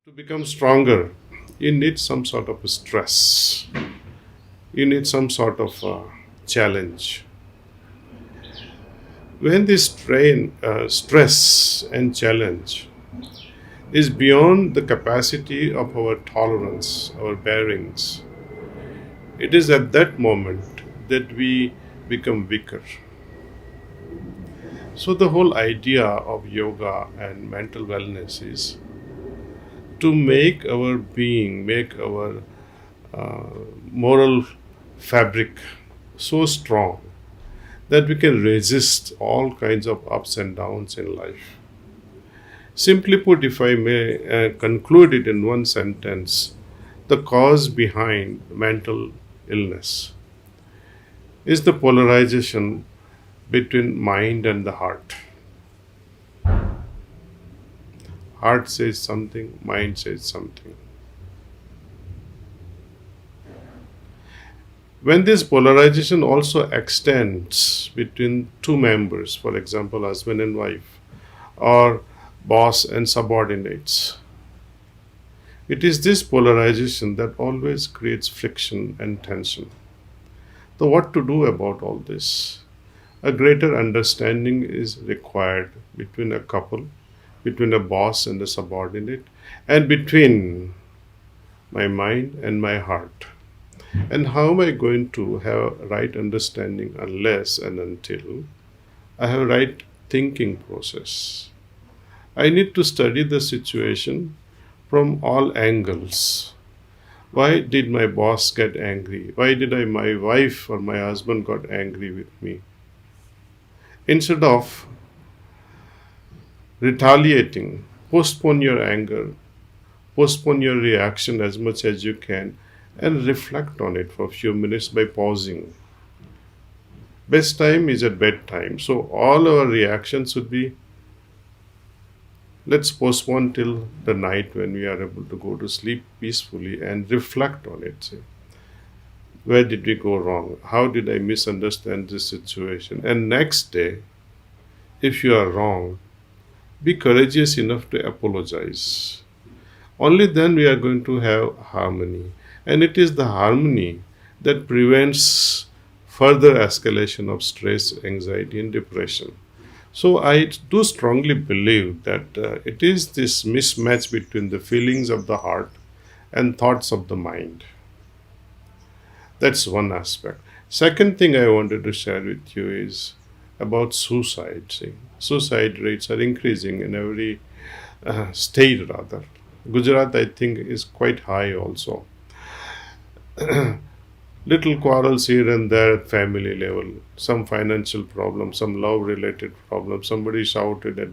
To become stronger, you need some sort of a stress. You need some sort of a challenge. When this stress and challenge is beyond the capacity of our tolerance, our bearings, it is at that moment that we become weaker. So the whole idea of yoga and mental wellness is to make our being, make our moral fabric so strong that we can resist all kinds of ups and downs in life. Simply put, if I may conclude it in one sentence, the cause behind mental illness is the polarization between mind and the heart. Heart says something, mind says something. When this polarization also extends between two members, for example, husband and wife, or boss and subordinates, it is this polarization that always creates friction and tension. So what to do about all this? A greater understanding is required between a couple, between a boss and a subordinate, and between my mind and my heart. And how am I going to have right understanding unless and until I have right thinking process? I need to study the situation from all angles. Why did my boss get angry? Why did my wife or my husband got angry with me? Instead of retaliating, postpone your anger, postpone your reaction as much as you can, and reflect on it for a few minutes by pausing. Best time is at bedtime, so all our reactions should be, let's postpone till the night when we are able to go to sleep peacefully and reflect on it. Say, where did we go wrong? How did I misunderstand this situation? And next day, if you are wrong, be courageous enough to apologize. Only then we are going to have harmony. And it is the harmony that prevents further escalation of stress, anxiety, and depression. So I do strongly believe that it is this mismatch between the feelings of the heart and thoughts of the mind. That's one aspect. Second thing I wanted to share with you is about suicide. See, suicide rates are increasing in every state rather. Gujarat, I think, is quite high also. Little quarrels here and there at family level, some financial problem, some love-related problem, somebody shouted at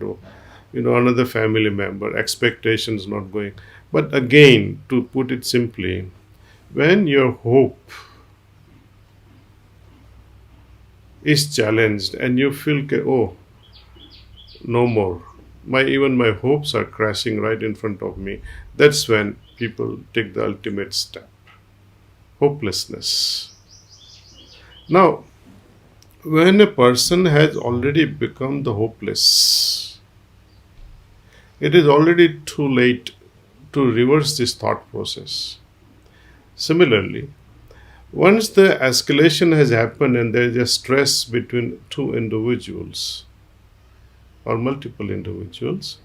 another family member, expectations not going. But again, to put it simply, when your hope is challenged and you feel, oh, no more, even my hopes are crashing right in front of me, that's when people take the ultimate step. Hopelessness. Now, when a person has already become the hopeless, it is already too late to reverse this thought process. Similarly, once the escalation has happened and there is a stress between two individuals or multiple individuals,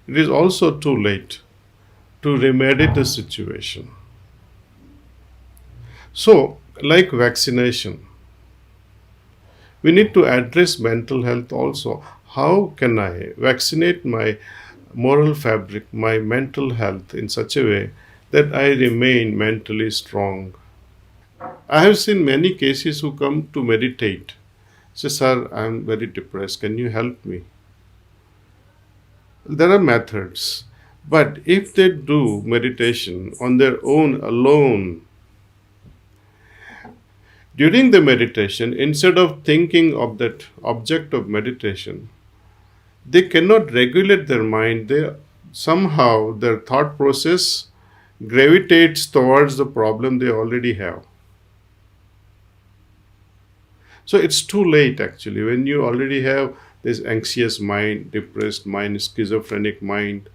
it is also too late to remedy the situation. So, like vaccination, we need to address mental health also. How can I vaccinate my moral fabric, my mental health in such a way that I remain mentally strong? I have seen many cases who come to meditate. Say, sir, I am very depressed. Can you help me? There are methods. But if they do meditation on their own alone, during the meditation, instead of thinking of that object of meditation, they cannot regulate their mind. Somehow their thought process gravitates towards the problem they already have. So it's too late actually. When you already have this anxious mind, depressed mind, schizophrenic mind,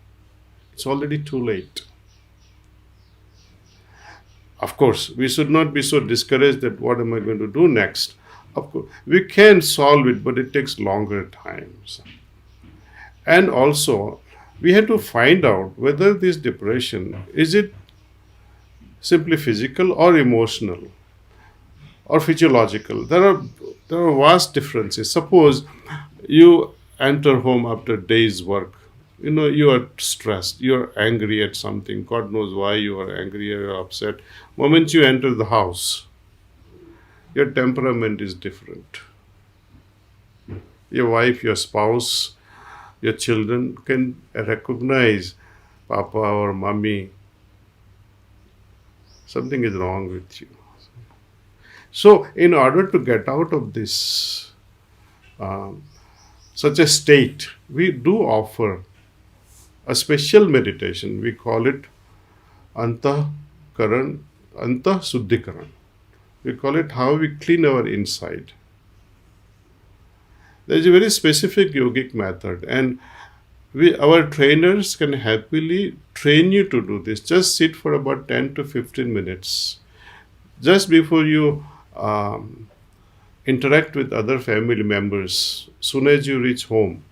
it's already too late. Of course, we should not be so discouraged that what am I going to do next? Of course, we can solve it, but it takes longer times. And also, we have to find out whether this depression, is it simply physical or emotional or physiological? There are vast differences. Suppose you enter home after a day's work. You are stressed, you are angry at something. God knows why you are angry or upset. Moment you enter the house, your temperament is different. Your wife, your spouse, your children can recognize Papa or Mommy. Something is wrong with you. So, in order to get out of this such a state, we do offer a special meditation. We call it Antah Suddhikaran. We call it how we clean our inside. There is a very specific yogic method, and our trainers can happily train you to do this. Just sit for about 10 to 15 minutes. Just before you interact with other family members, soon as you reach home,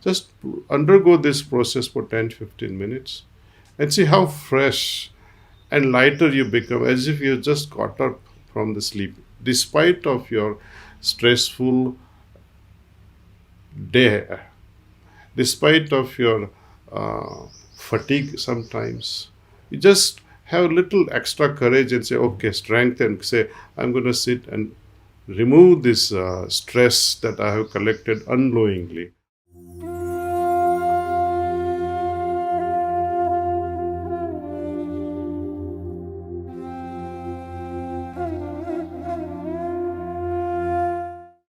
just undergo this process for 10-15 minutes and see how fresh and lighter you become, as if you just got up from the sleep, despite of your stressful day, despite of your fatigue sometimes. You just have little extra courage and say, okay, strength, and say, I'm going to sit and remove this stress that I have collected unknowingly.